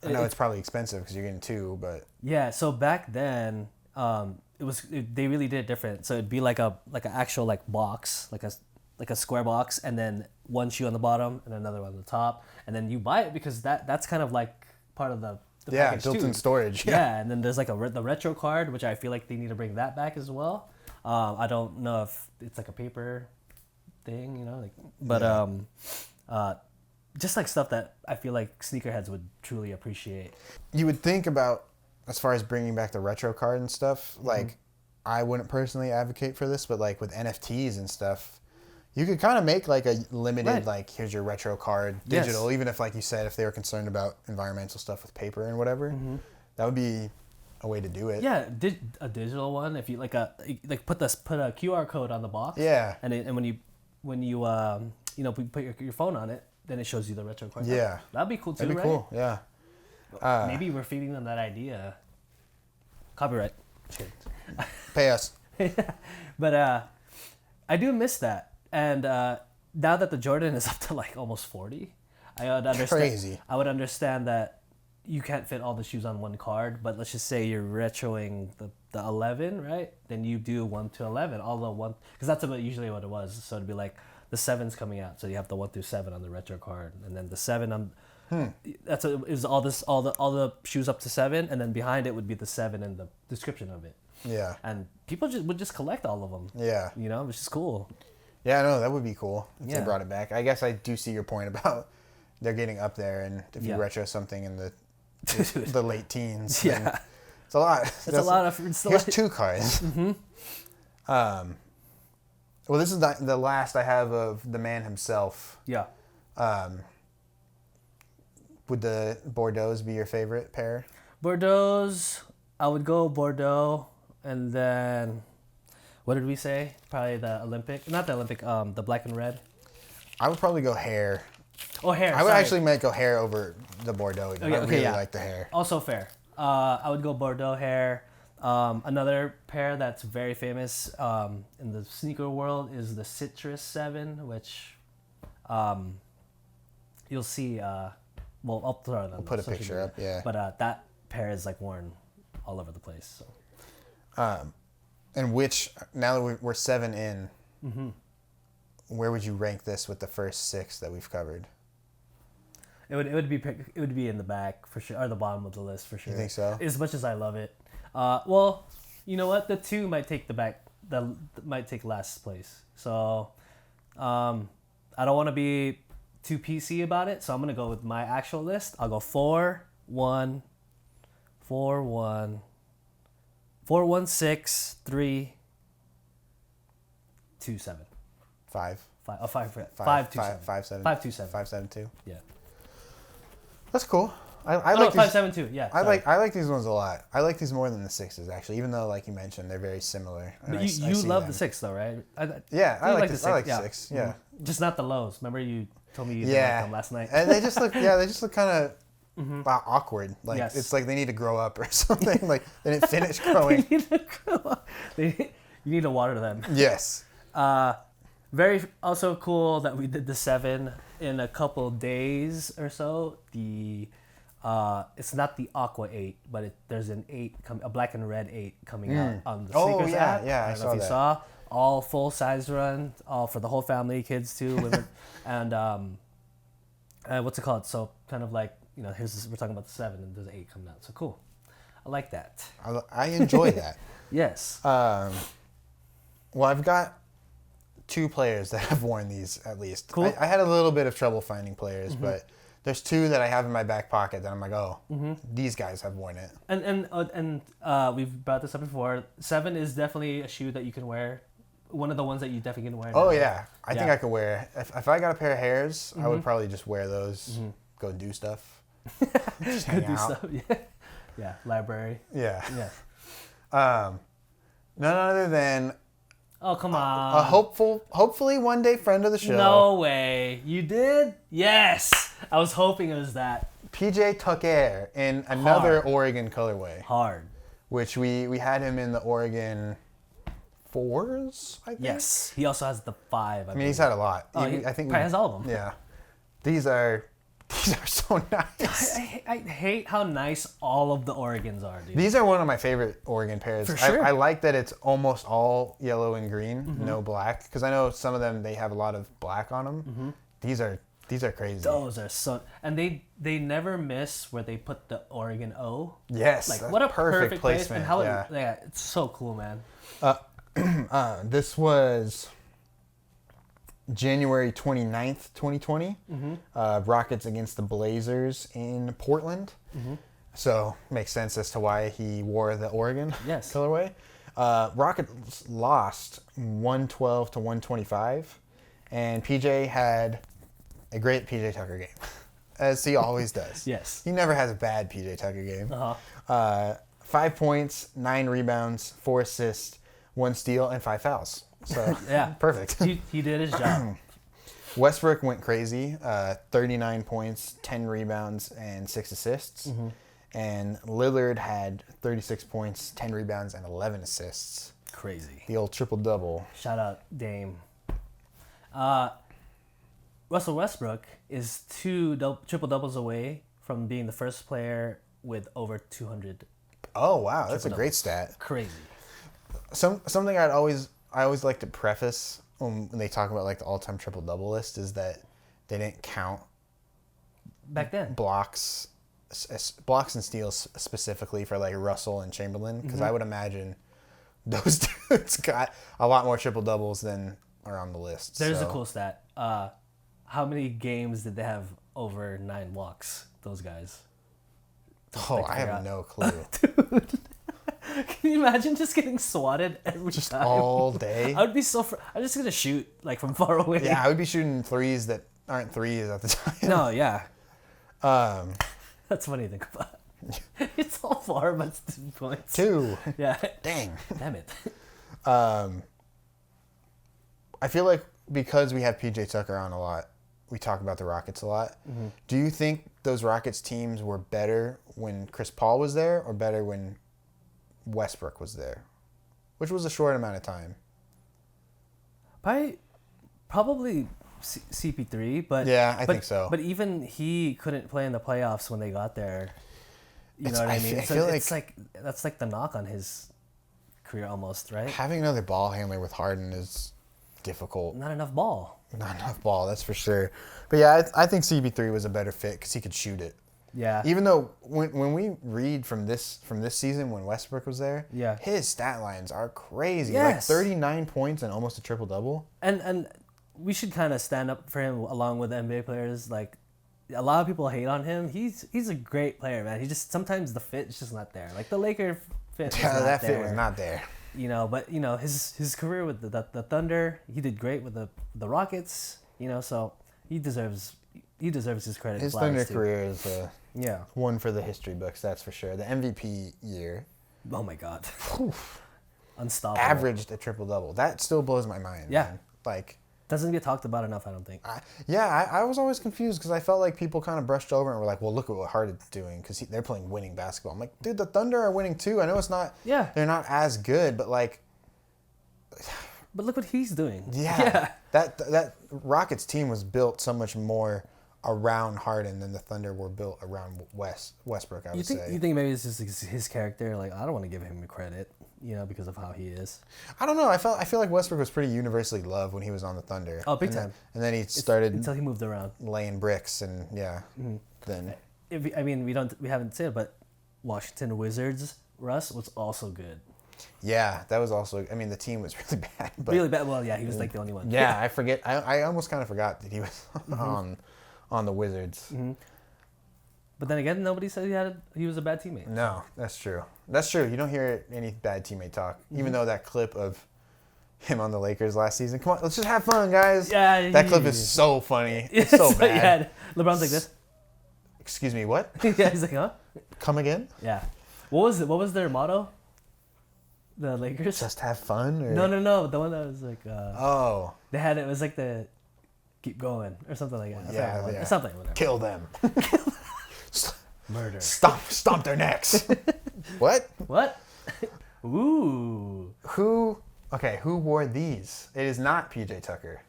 I know it's probably expensive because you're getting 2, but yeah. So back then, they really did it different. So it'd be like an actual like box, like a square box, and then one shoe on the bottom and another one on the top, and then you buy it because that's kind of like part of the package built-in storage. Yeah, and then there's like the retro card, which I feel like they need to bring that back as well. I don't know if it's like a paper thing, but just like stuff that I feel like sneakerheads would truly appreciate. You would think about, as far as bringing back the retro card and stuff, like I wouldn't personally advocate for this, but like with NFTs and stuff, you could kind of make like a limited, like here's your retro card digital, even if, like you said, if they were concerned about environmental stuff with paper and whatever, that would be a way to do it. Yeah, a digital one. If you put a QR code on the box. Yeah. And when you put your phone on it, then it shows you the retro card. Yeah. That'd be cool too, That'd be right? cool. Yeah. Maybe we're feeding them that idea. Copyright. Pay us. But I do miss that. And now that the Jordan is up to like almost 40, I would understand. Crazy. I would understand that you can't fit all the shoes on one card, but let's just say you're retroing the 11, right? Then you do 1 to 11, all the one, because that's usually what it was. So it'd be like the 7's coming out, so you have the 1 through 7 on the retro card, and then the 7 on. Is all the shoes up to 7, and then behind it would be the 7 and the description of it. Yeah. And people would just collect all of them. Yeah. Which is cool. Yeah, no, that would be cool if they brought it back. I guess I do see your point about they're getting up there, and if you retro something in the late teens, it's a lot. Here's 2 cards. Well, this is the last I have of the man himself. Yeah. Would the Bordeaux be your favorite pair? Bordeaux, I would go Bordeaux, and then what did we say? Probably the Olympic, not the Olympic, the black and red. I would probably go Hare. Oh, Hare. I would actually might go Hare over the Bordeaux. I really like the Hare. Also fair. I would go Bordeaux Hare. Another pair that's very famous in the sneaker world is the Citrus 7, which you'll see. Well, I'll throw it on. We'll put a picture up, yeah. But that pair is like worn all over the place. So. And which, now that we're 7 in, where would you rank this with the first 6 that we've covered? It would be in the back for sure, or the bottom of the list for sure. You think so? As much as I love it, well, you know what? The 2 might take might take last place. So, I don't want to be too PC about it. So I'm gonna go with my actual list. I'll go 4, 1, 4, 1, 4, 1, 6, 3, 2, 7. 5. 5. Oh, 5. 5, 2, 7. 5, 7. 5, 2, 7. 5, 7, 2. Yeah. That's cool. I like like 5, 7, 2. Yeah. I like these ones a lot. I like these more than the 6s actually, even though, like you mentioned, they're very similar. But you love the 6 though, right? I like the 6. I like the 6. Yeah. Just not the lows. Remember you told me you didn't like them last night. And they just look kind of awkward. Like it's like they need to grow up or something. Like they didn't finish growing. They need to grow up. You need to water them. Yes. Very also cool that we did the 7 in a couple days or so. The It's not the Aqua 8, but there's an 8, a black and red 8 coming out on the Oh, Sneakers yeah, app. yeah, I don't know saw if you that. saw. All full size run, all for the whole family, kids too, women, and what's it called? So kind of like, here's this, we're talking about the 7 and there's an 8 coming out. So cool. I like that. I enjoy that. Yes. Well, I've got 2 players that have worn these at least. Cool. I had a little bit of trouble finding players, but there's 2 that I have in my back pocket that I'm like, oh, these guys have worn it. And we've brought this up before. 7 is definitely a shoe that you can wear. One of the ones that you definitely can wear. Oh now. yeah, I think I could wear. If I got a pair of Hares, I would probably just wear those, go do stuff, just hang Do out. stuff. Yeah. Yeah. Library. Yeah. Yeah. None other than Oh, come on. a hopefully one day friend of the show. No way. You did? Yes. I was hoping it was that. PJ Tucker in another Hard. Oregon colorway, Hard. which we had him in the Oregon 4s, I think. Yes. He also has the 5. I mean, he's had a lot. Oh, I think probably has all of them. Yeah. These are so nice. I hate how nice all of the Oregons are, dude. These are one of my favorite Oregon pairs. For sure. I like that it's almost all yellow and green, no black. Because I know some of them, they have a lot of black on them. These are crazy. Those are so... And they never miss where they put the Oregon O. Yes. Like, that's what a perfect placement. And how yeah. it's so cool, man. This was January 29th, 2020. Rockets against the Blazers in Portland. So makes sense as to why he wore the Oregon Yes. colorway. Rockets lost 112 to 125. And PJ had a great PJ Tucker game, as he always does. Yes. He never has a bad PJ Tucker game. 5 points, 9 rebounds, 4 assists, 1 steal, and 5 fouls. So Yeah. perfect. He did his job. Westbrook went crazy, 39 points, 10 rebounds, and 6 assists. And Lillard had 36 points, 10 rebounds, and 11 assists. Crazy. The old triple-double. Shout out Dame. Russell Westbrook is 2 triple doubles away from being the first player with over 200. Oh, wow. That's a great Triple-doubles. stat. Crazy. Something I always like to preface when they talk about like the all-time triple-double list is that they didn't count Back then. blocks and steals specifically for like Russell and Chamberlain, because I would imagine those dudes got a lot more triple doubles than are on the list. There's so. a cool stat. How many games did they have over 9 walks? Those guys. Oh, I have no clue. Can you imagine just getting swatted every Just time? all day. I would be so. I'm just gonna shoot like from far away. Yeah, I would be shooting threes that aren't threes at the time. No, yeah. Um, That's funny to think about. It's all far, but it's 2 points. 2. Yeah. Dang. Damn it. I feel like because we have PJ Tucker on a lot, we talk about the Rockets a lot. Do you think those Rockets teams were better when Chris Paul was there or better when Westbrook was there? Which was a short amount of time. Probably CP3, but Yeah, I think so. But even he couldn't play in the playoffs when they got there. You know what I mean? I feel it's like that's like the knock on his career almost, right? Having another ball handler with Harden is difficult. Not enough ball. Not enough ball, that's for sure. But yeah, I think CB3 was a better fit because he could shoot it. Yeah. Even though when we read from this season when Westbrook was there, Yeah. his stat lines are crazy. Yes. Like 39 points and almost a triple double. And we should kind of stand up for him along with NBA players. Like a lot of people hate on him. He's a great player, man. He just sometimes the fit is just not there. Like the Laker fit. Was not That there. fit was not there. You know, but you know his career with the Thunder, he did great with the Rockets. You know, so he deserves his credit. His flowers Thunder too. career is Yeah. one for the history books, that's for sure. The MVP year Oh my God. Unstoppable. averaged a triple double. That still blows my mind. Yeah. Man. Like. Doesn't get talked about enough, I don't think. I was always confused because I felt like people kind of brushed over and were like, well, look at what Harden's doing because they're playing winning basketball. I'm like, dude, the Thunder are winning too. I know it's not, Yeah. they're not as good, but like, But look what he's doing. yeah. That Rockets team was built so much more around Harden than the Thunder were built around Westbrook. I would say. You think maybe it's just his character? Like, I don't want to give him credit, because of how he is. I don't know. I feel like Westbrook was pretty universally loved when he was on the Thunder. Oh, big time. And then he started until he moved around, laying bricks, and then. We haven't said it, but Washington Wizards Russ was also good. Yeah, that was also. I mean, the team was really bad. But, really bad. Well, yeah, he was like the only one. Yeah, I forget. I almost kind of forgot that he was on the Wizards. Mm-hmm. But then again, nobody said he was a bad teammate. No, that's true. That's true. You don't hear any bad teammate talk, even though that clip of him on the Lakers last season. Come on, let's just have fun, guys. Yeah, that clip is so funny. It's so bad. Yeah, LeBron's like this. Excuse me, what? Yeah, he's like, huh? Come again? Yeah. What was their motto? The Lakers? Just have fun? Or? No. The one that was like... They had, it was like the... Keep going, or something like that. Yeah. Or something, whatever. Kill them. Murder. Stomp their necks. What? Ooh. Who wore these? It is not PJ Tucker.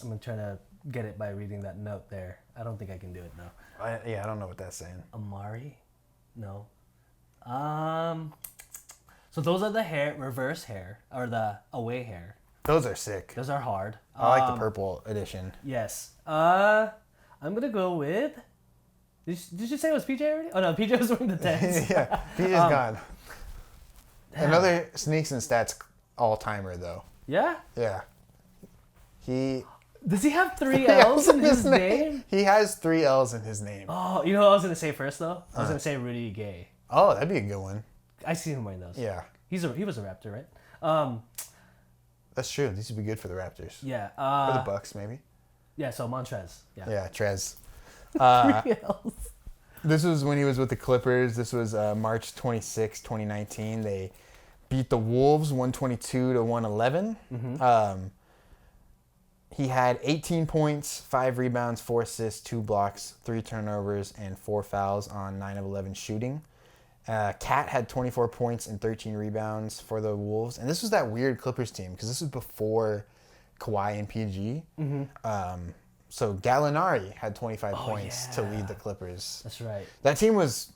I'm going to try to get it by reading that note there. I don't think I can do it, though. I don't know what that's saying. Amari? No. So those are the reverse Hare, or the away Hare. Those are sick. Those are hard. I like the purple edition. Yes. I'm gonna go with. Did you say it was PJ already? Oh no, PJ was wearing the 10s. Yeah, PJ's gone. Another sneaks and stats all timer though. Yeah. Yeah. Does he have 3 L's in his name? He has 3 L's in his name. Oh, you know what I was gonna say first though? I was gonna say Rudy Gay. Oh, that'd be a good one. I see him wearing those. Yeah. He was a Raptor, right? That's true. These would be good for the Raptors. Yeah. For the Bucks, maybe. Yeah. So Montrez. Yeah. Yeah, Trez. 3 L's. This was when he was with the Clippers. This was March 26, 2019. They beat the Wolves 122 to 111. Mm-hmm. He had 18 points, 5 rebounds, 4 assists, 2 blocks, 3 turnovers, and 4 fouls on 9 of 11 shooting. Cat had 24 points and 13 rebounds for the Wolves. And this was that weird Clippers team because this was before Kawhi and PG. Mm-hmm. So Gallinari had 25 points to lead the Clippers. That's right. That team was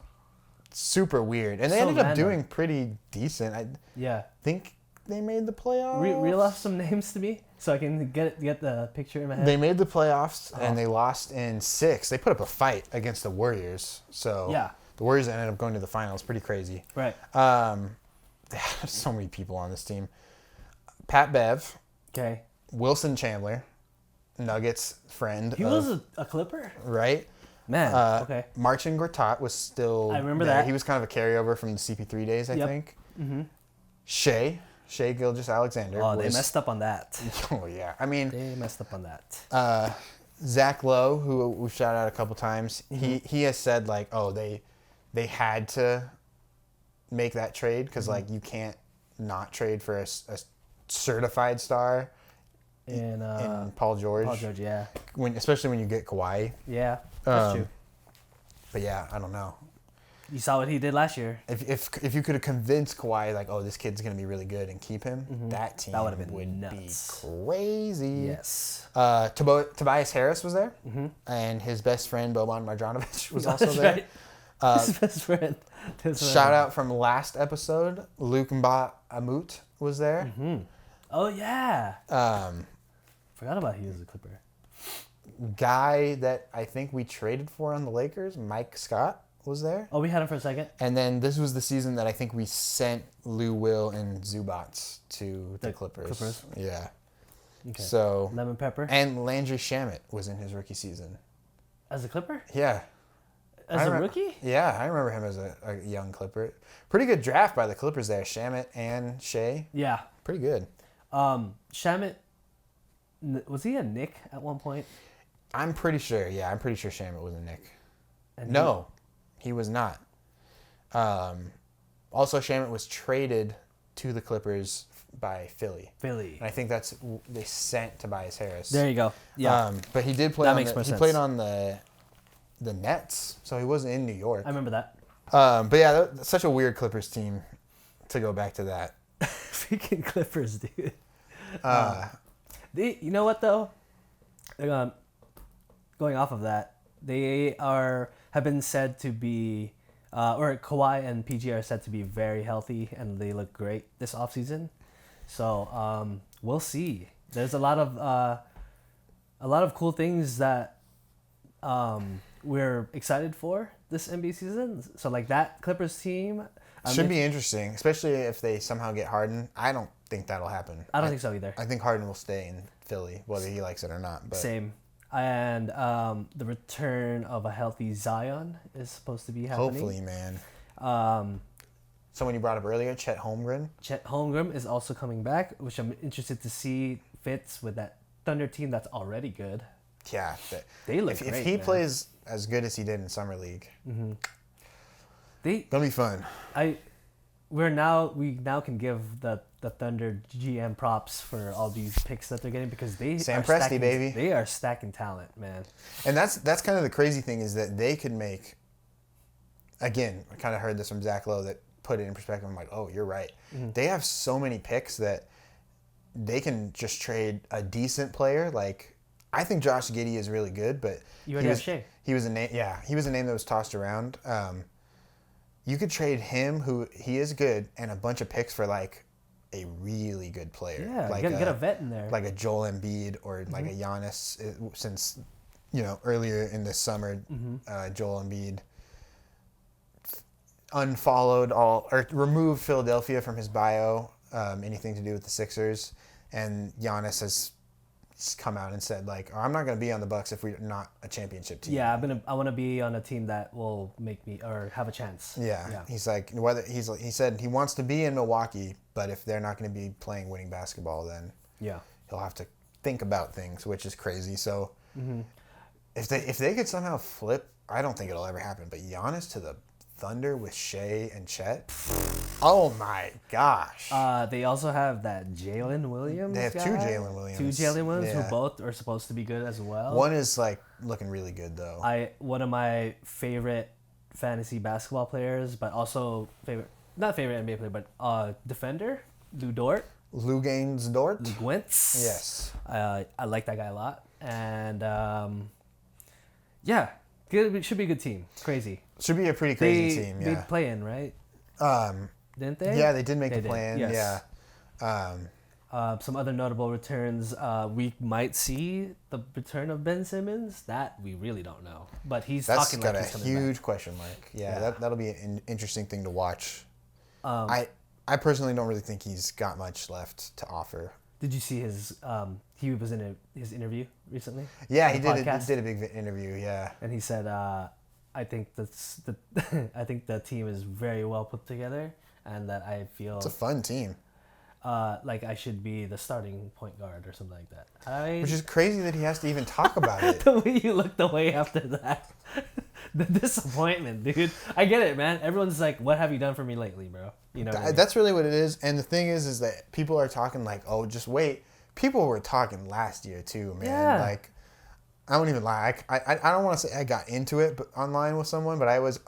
super weird. And they ended up doing pretty decent. I think they made the playoffs. Reel off some names to me so I can get the picture in my head. They made the playoffs and they lost in 6. They put up a fight against the Warriors. So the Warriors ended up going to the finals. Pretty crazy. Right. They have so many people on this team. Pat Bev. Okay. Wilson Chandler. Nuggets friend. He was a Clipper? Right. Man, okay. Marcin Gortat was still I remember there. that. He was kind of a carryover from the CP3 days, I think. Mm-hmm. Shea Gilgeous-Alexander. They messed up on that. Oh, yeah. I mean... They messed up on that. Zach Lowe, who we've shouted out a couple times, he has said, like, they had to make that trade because, like, you can't not trade for a certified star in Paul George. Paul George, yeah. Especially when you get Kawhi. Yeah, that's true. But, yeah, I don't know. You saw what he did last year. If you could have convinced Kawhi, like, this kid's going to be really good and keep him, that team would have been nuts. Be crazy. Yes. Tobias Harris was there, and his best friend, Boban Marjanovic, was also there. Right. His best friend. Shout out from last episode, Luke Mbah-a-Moute was there. Mm-hmm. Oh, yeah. Forgot about he was a Clipper. Guy that I think we traded for on the Lakers, Mike Scott, was there. Oh, we had him for a second. And then this was the season that I think we sent Lou Will and Zubats to the Clippers. Yeah. Okay. So Lemon Pepper. And Landry Shamet was in his rookie season. As a Clipper? Yeah. As a rookie? Yeah, I remember him as a young Clipper. Pretty good draft by the Clippers there. Shamet and Shea. Yeah. Pretty good. Shamet, was he a Knick at one point? I'm pretty sure. Yeah, I'm pretty sure Shamet was a Knick. No, he was not. Also, Shamet was traded to the Clippers by Philly. And I think they sent Tobias Harris. There you go. Yeah. But he did play. He played on the Nets, so he wasn't in New York. I remember that. But yeah, that's such a weird Clippers team. To go back to that. Freaking Clippers, dude. You know what though? Going off of that, They have been said to be, or Kawhi and PG are said to be very healthy, and they look great this offseason. So we'll see. There's a lot of cool things that we're excited for this NBA season. So like that Clippers team should be interesting, especially if they somehow get Harden. I don't think that'll happen. I don't think so either. I think Harden will stay in Philly, whether he likes it or not. But. Same. And the return of a healthy Zion is supposed to be happening. Hopefully, man. Someone you brought up earlier, Chet Holmgren. Chet Holmgren is also coming back, which I'm interested to see fits with that Thunder team that's already good. Yeah. They look great, if he man. plays as good as he did in Summer League, gonna be fun. We now can give the Thunder GM props for all these picks that they're getting because Sam Presti, baby. They are stacking talent, man. And that's kind of the crazy thing is that they could make. Again, I kind of heard this from Zach Lowe that put it in perspective. I'm like, oh, you're right. Mm-hmm. They have so many picks that they can just trade a decent player. Like, I think Josh Giddey is really good, but you already have Shea. He was a name. Yeah, he was a name that was tossed around. You could trade him, who he is good, and a bunch of picks for like a really good player. Yeah, like get a vet in there, like a Joel Embiid or like a Giannis. Since earlier in this summer, Joel Embiid unfollowed or removed Philadelphia from his bio, anything to do with the Sixers, and Giannis has come out and said like, I'm not going to be on the Bucks if we're not a championship team. Yeah, I want to be on a team that will make me or have a chance. Yeah. He's like he said he wants to be in Milwaukee, but if they're not going to be playing winning basketball, then he'll have to think about things, which is crazy. So if they could somehow flip, I don't think it'll ever happen, but Giannis to the Thunder with Shea and Chet. Oh my gosh. They also have that Jalen Williams. They have guy. Two Jalen Williams who both are supposed to be good as well. One is like looking really good though. One of my favorite fantasy basketball players, but also not favorite NBA player, but defender, Lou Dort. Lou Gaines Dort. Lou Gwentz. Yes. I like that guy a lot, and good. It should be a good team. Crazy. Should be a pretty crazy team. Yeah. They play in, right? Didn't they? Yeah, they did make the play-in. plan. Yes. Yeah. Some other notable returns. We might see the return of Ben Simmons. That we really don't know, but he's talking like he's coming back. That's got a huge question mark. Yeah. That'll be an interesting thing to watch. I personally don't really think he's got much left to offer. Did you see his? He was in his interview recently. Yeah, he did a big interview. Yeah, and he said, "I think I think the team is very well put together, and that I feel it's a fun team. Like I should be the starting point guard or something like that." Which is crazy that he has to even talk about it. The way you looked away after that, the disappointment, dude. I get it, man. Everyone's like, "What have you done for me lately, bro?" You know. That's really what it is. And the thing is that people are talking like, "Oh, just wait." People were talking last year too, man. Yeah. Like, I won't even lie. I don't want to say I got into it, but online with someone. But I was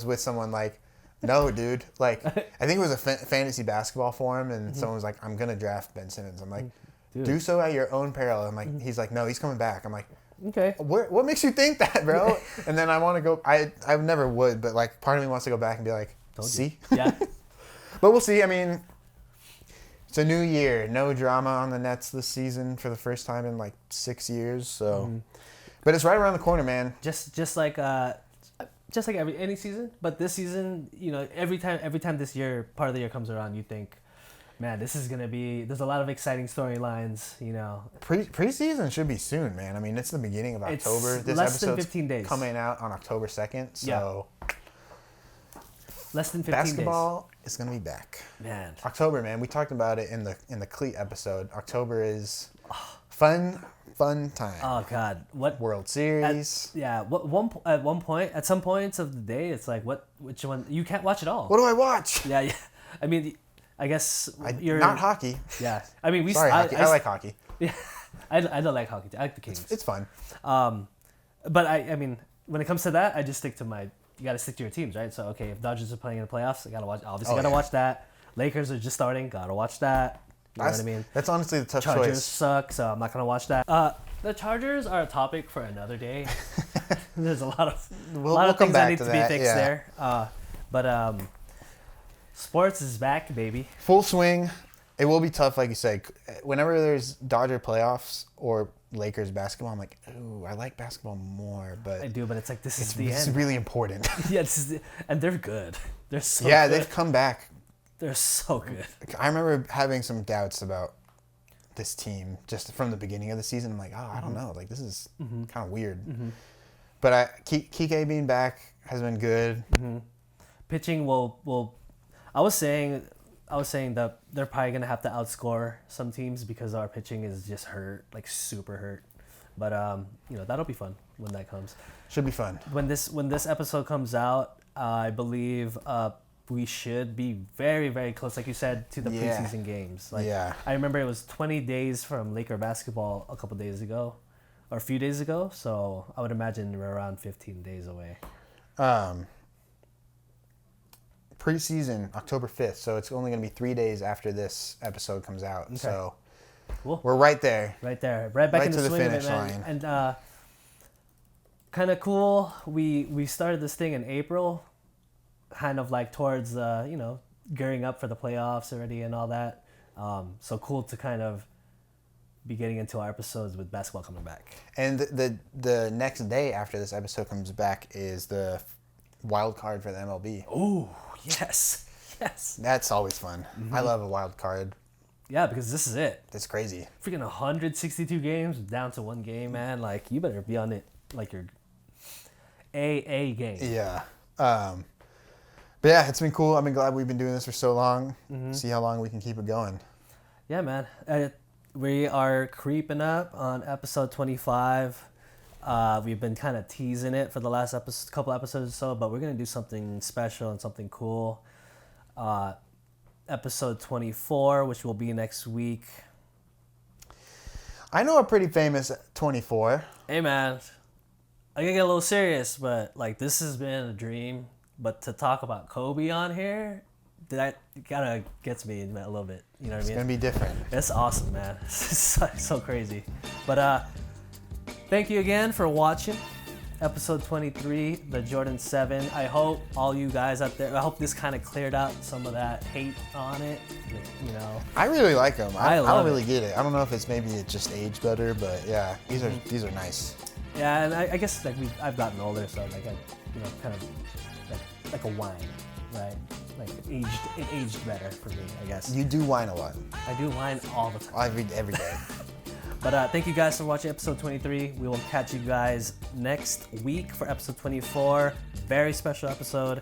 with someone like, no, dude. Like, I think it was a fantasy basketball forum, and someone was like, "I'm gonna draft Ben Simmons." I'm like, dude. Do so at your own peril. I'm like, he's like, "No, he's coming back." I'm like, okay. What makes you think that, bro? And then I want to go. I never would, but like, part of me wants to go back and be like, see, yeah. But we'll see. I mean, it's a new year. No drama on the Nets this season for the first time in like 6 years. So, but it's right around the corner, man. Just like any season, but this season, every time this year, part of the year comes around, you think, man, this is gonna be. There's a lot of exciting storylines. Preseason should be soon, man. I mean, it's the beginning of October. It's less than 15 days. Coming out on October 2nd. So. Yeah. Less than 15 Basketball is gonna be back. Man. October, man. We talked about it in the Cleat episode. October is fun time. Oh God, what World Series? At some points of the day, it's like which one you can't watch it all. What do I watch? Yeah. I mean, I guess you're not hockey. Yeah. I mean, hockey. I like hockey. Yeah. I don't like hockey. I like the Kings. It's fun. But I mean, when it comes to that, I just stick to you got to stick to your teams, right? So, okay, if Dodgers are playing in the playoffs, I got to watch. Obviously, got to watch that. Lakers are just starting. Got to watch that. You know what I mean? That's honestly the tough Chargers choice. suck, so I'm not going to watch that. The Chargers are a topic for another day. There's a lot of we'll come things that back need to to be that, fixed yeah. there. But sports is back, baby. Full swing. It will be tough, like you said. Whenever there's Dodger playoffs or Lakers basketball, I'm like, ooh, I like basketball more, but I do, but it's like this is the it's end. really important. Yeah, and they're good. They're so Yeah, good. they've come back. They're so good. I remember having some doubts about this team just from the beginning of the season. I'm like, oh, I don't know. Like, this is kind of weird. But Kike being back has been good. Pitching will. I was saying that they're probably gonna have to outscore some teams because our pitching is just hurt, like super hurt. But that'll be fun when that comes. Should be fun. When this episode comes out, I believe we should be very, very close, like you said, to the preseason games. Like, I remember it was 20 days from Laker basketball a couple days ago, or a few days ago. So I would imagine we're around 15 days away. Preseason, October 5th. So it's only going to be 3 days after this episode comes out. Okay. So cool. We're right there. Right there. Right back right in the swing finish of it, man. line. And kind of cool. We started this thing in April, kind of like towards gearing up for the playoffs already and all that. So cool to kind of be getting into our episodes with basketball coming back. And the next day after this episode comes back is the wild card for the MLB. Ooh, yes. That's always fun. I love a wild card. Yeah, because this is it. That's crazy. Freaking 162 games down to one game, man. Like, you better be on it like your AA game. Yeah. But yeah, it's been cool. I've been glad we've been doing this for so long. See how long we can keep it going. Yeah, man. We are creeping up on episode 25. We've been kind of teasing it for the last couple episodes or so, but we're going to do something special and something cool. Episode 24, which will be next week. I know a pretty famous 24. Hey, man. I gotta get a little serious, but like this has been a dream. But to talk about Kobe on here, that kind of gets me a little bit. You know what I mean? It's gonna be different. It's awesome, man. It's so crazy. But thank you again for watching episode 23, the Jordan 7. I hope all you guys out there, I hope this kind of cleared out some of that hate on it. You know, I really like them. I don't really it. get it. I don't know if it's maybe it just aged better, but yeah, these are nice. Yeah, and I guess like I've gotten older, so like kind of like a wine, right? Like it aged better for me, I guess. You do wine a lot. I do wine all the time. Every day. But thank you guys for watching episode 23. We will catch you guys next week for episode 24. Very special episode.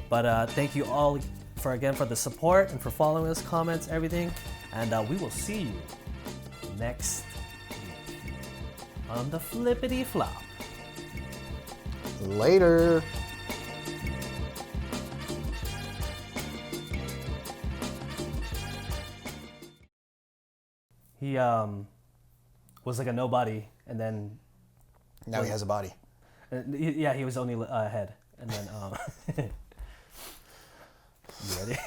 But thank you all for the support and for following us, comments, everything. And we will see you next week on the Flippity Flop. Later. He was like a nobody, and then now he has a body. He was only a head, and then you ready?